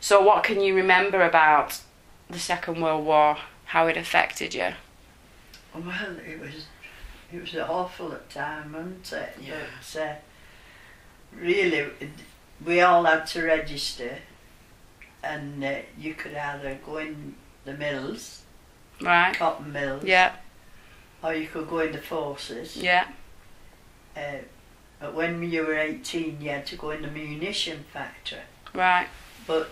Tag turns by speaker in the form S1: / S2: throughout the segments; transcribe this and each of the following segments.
S1: So what can you remember about the Second World War? How it affected you?
S2: Well, it was awful at the time, wasn't it?
S3: Yeah.
S2: But really, we all had to register, and you could either go in the mills,
S1: Right.
S2: cotton mills,
S1: Yeah.
S2: or you could go in the forces.
S1: Yeah.
S2: But when you were 18, you had to go in the munition factory.
S1: Right.
S2: But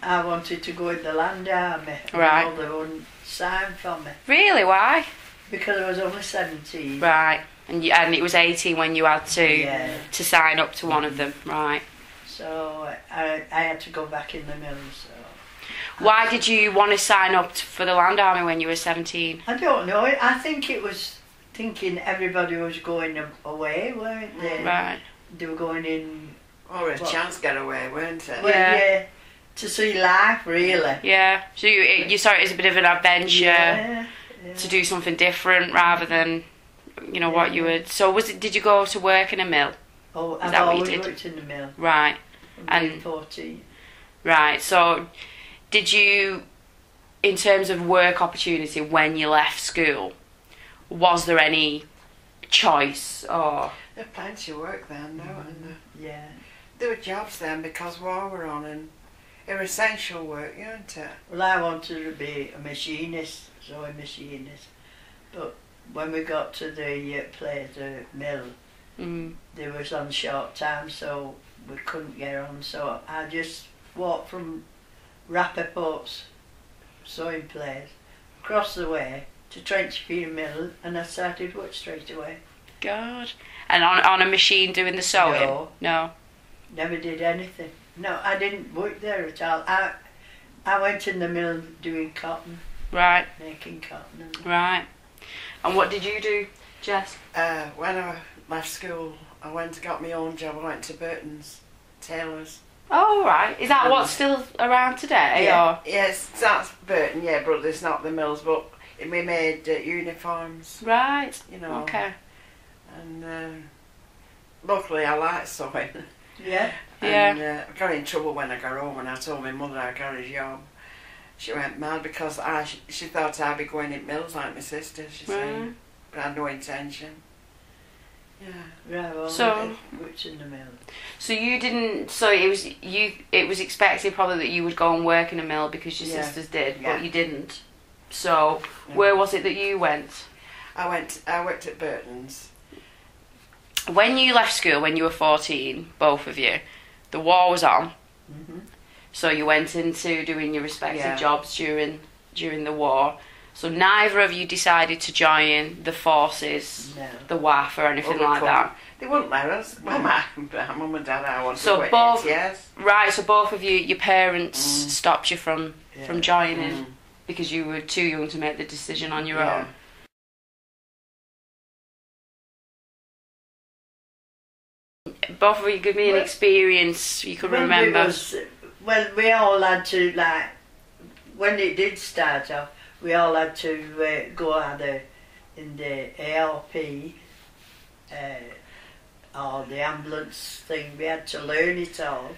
S2: I wanted to go in the land army.
S1: Right.
S2: My mother wouldn't sign for me
S1: Really? Why?
S2: because I was only 17.
S1: Right. And it was 18 when you had
S2: Yeah.
S1: to sign up to one of them. Right.
S2: So I had to go back in the mills. So.
S1: Why did you want to sign up for the Land Army when you were 17?
S2: I don't know. I think it was thinking everybody was going away, weren't they?
S1: Right.
S2: They were going in.
S3: Or a chance to get away, weren't it?
S2: Well,
S1: Yeah.
S2: yeah. To see life, really.
S1: Yeah. So you saw it as a bit of an adventure
S2: Yeah.
S1: to do something different rather than, what you would. So did you go to work in a mill?
S2: Oh,
S1: Is
S2: I've
S1: that what you
S2: always
S1: did?
S2: worked in the mill.
S1: Right.
S2: From
S1: And-
S2: being 14.
S1: Right. So did you, in terms of work opportunity when you left school, was there any choice or?
S3: There were plenty of work then, though, and
S2: Yeah.
S3: there were jobs then because war were on, and it was essential work, weren't it?
S2: Well, I wanted to be a machinist, sewing machinist. But when we got to the place, the mill, they was on short time, so we couldn't get on. So I just walked from Rappaport's sewing place across the way to Trenchfield Mill, and I started work straight away.
S1: God. And on a machine doing the sewing? No.
S2: Never did anything. No, I didn't work there at all. I went in the mill doing cotton,
S1: Right.
S2: making cotton. And
S1: Right. And what did you do, Jess?
S3: When I left school, I got my own job. I went to Burton's Tailors.
S1: Oh, right. Is that what's still around today?
S3: Yeah,
S1: Or?
S3: yes, that's Burton. Yeah, but it's not the mills. But we made uniforms,
S1: Right. Okay.
S3: And luckily, I liked sewing.
S2: yeah.
S3: And I got in trouble when I got home, and I told my mother I got a job. She went mad because she thought I'd be going in mills like my sister, she said, but I had no intention. Yeah.
S2: Right, well,
S1: So-
S2: worked in the mill.
S1: So you didn't. So it was expected probably that you would go and work in a mill because your
S2: Yeah.
S1: sisters did,
S2: Yeah.
S1: but you didn't. So where was it that you went?
S3: I worked at Burton's.
S1: When you left school, when you were 14, both of you, the war was on. So you went into doing your respective jobs during the war. So neither of you decided to join the forces,
S2: No.
S1: the WAF or anything
S3: we
S1: like
S3: couldn't.
S1: that.
S3: They wouldn't let us. Well, my mum and dad, I wanted
S1: So
S3: to quit
S1: both-
S3: it, yes.
S1: Right, so both of you, your parents stopped you from joining
S3: Mm.
S1: because you were too young to make the decision on your
S3: Yeah.
S1: own. Both of you give me an experience you could
S2: Well,
S1: remember.
S2: We all had to, like, when it did start off, we all had to go either in the ALP or the ambulance thing. We had to learn it all.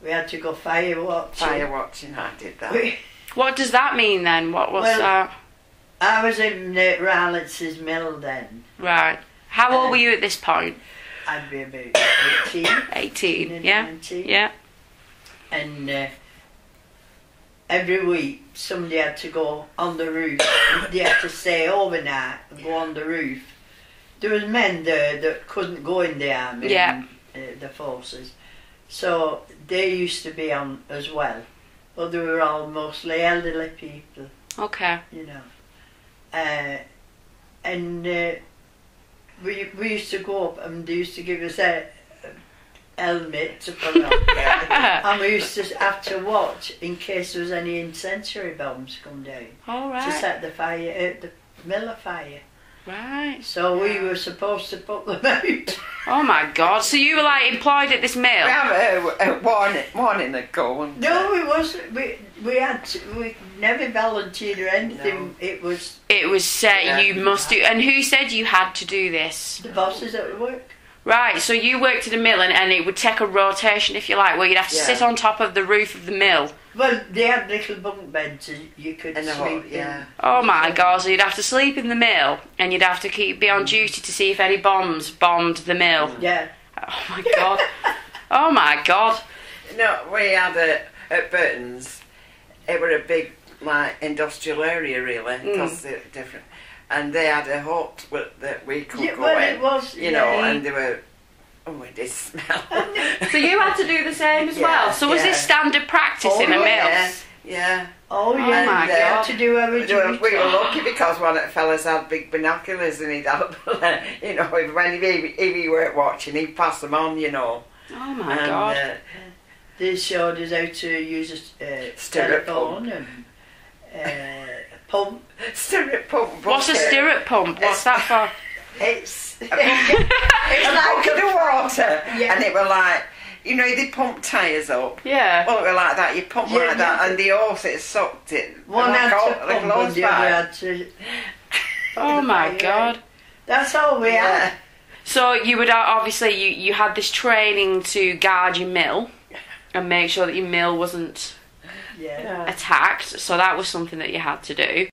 S2: We had to go fire watching.
S3: Fire watching, I did that.
S1: What does that mean then? What's
S2: Well-
S1: that?
S2: I was in Rowlands's mill then.
S1: Right. How old were you at this point?
S2: I'd be about 18.
S1: 18, yeah?
S2: 19.
S1: Yeah.
S2: And every week somebody had to go on the roof. They had to stay overnight and go on the roof. There was men there that couldn't go in the army and the forces, so they used to be on as well. But they were all mostly elderly people,
S1: Okay.
S2: you know. And we used to go up and they used to give us a helmet to put on. And we used to have to watch in case there was any incendiary bombs come down
S1: All
S2: to
S1: right.
S2: set the fire, the mill afire.
S1: Right.
S2: So we were supposed to put them out.
S1: Oh my God. So you were like employed at this mill?
S3: We have a warning that go. And,
S2: No, it wasn't. We never volunteered or anything.
S3: No.
S2: It was
S1: It was set
S3: Yeah.
S1: you must do. And who said you had to do this?
S2: the bosses at work.
S1: Right, so you worked at a mill and it would take a rotation, if you like, where you'd have to sit on top of the roof of the mill.
S2: Well, they had little bunk beds so you could sleep in.
S1: Oh my God, so you'd have to sleep in the mill and you'd have to be on duty to see if any bombs bombed the mill.
S2: Yeah.
S1: Oh my God. Oh my God.
S3: No, we had at Burton's, it was a big like industrial area really, because they're different. And they had a hut that we could go in.
S2: It was,
S3: you know, and they were, oh, it did smell.
S1: So you had to do the same as well? So was this standard practice in a mill?
S3: Yeah.
S2: Oh yeah,
S1: my God.
S2: To do everything.
S3: We were lucky because one of the fellas had big binoculars and he'd have, you know, if he weren't watching, he'd pass them on, you know.
S1: Oh my God.
S2: They showed us how to use a
S3: stirrup
S2: telephone and pump.
S3: Stirrup pump.
S1: What's a stirrup pump? What's that for?
S2: It's
S3: it's like the water, and it was like, you know, they pump tyres up.
S1: Yeah.
S3: Well, it was like that. You pump like that, and the horse it sucked it.
S2: One had to pump, and the other had to.
S1: Oh my God.
S2: That's all we had.
S1: So you would obviously you had this training to guard your mill and make sure that your mill wasn't attacked. So that was something that you had to do.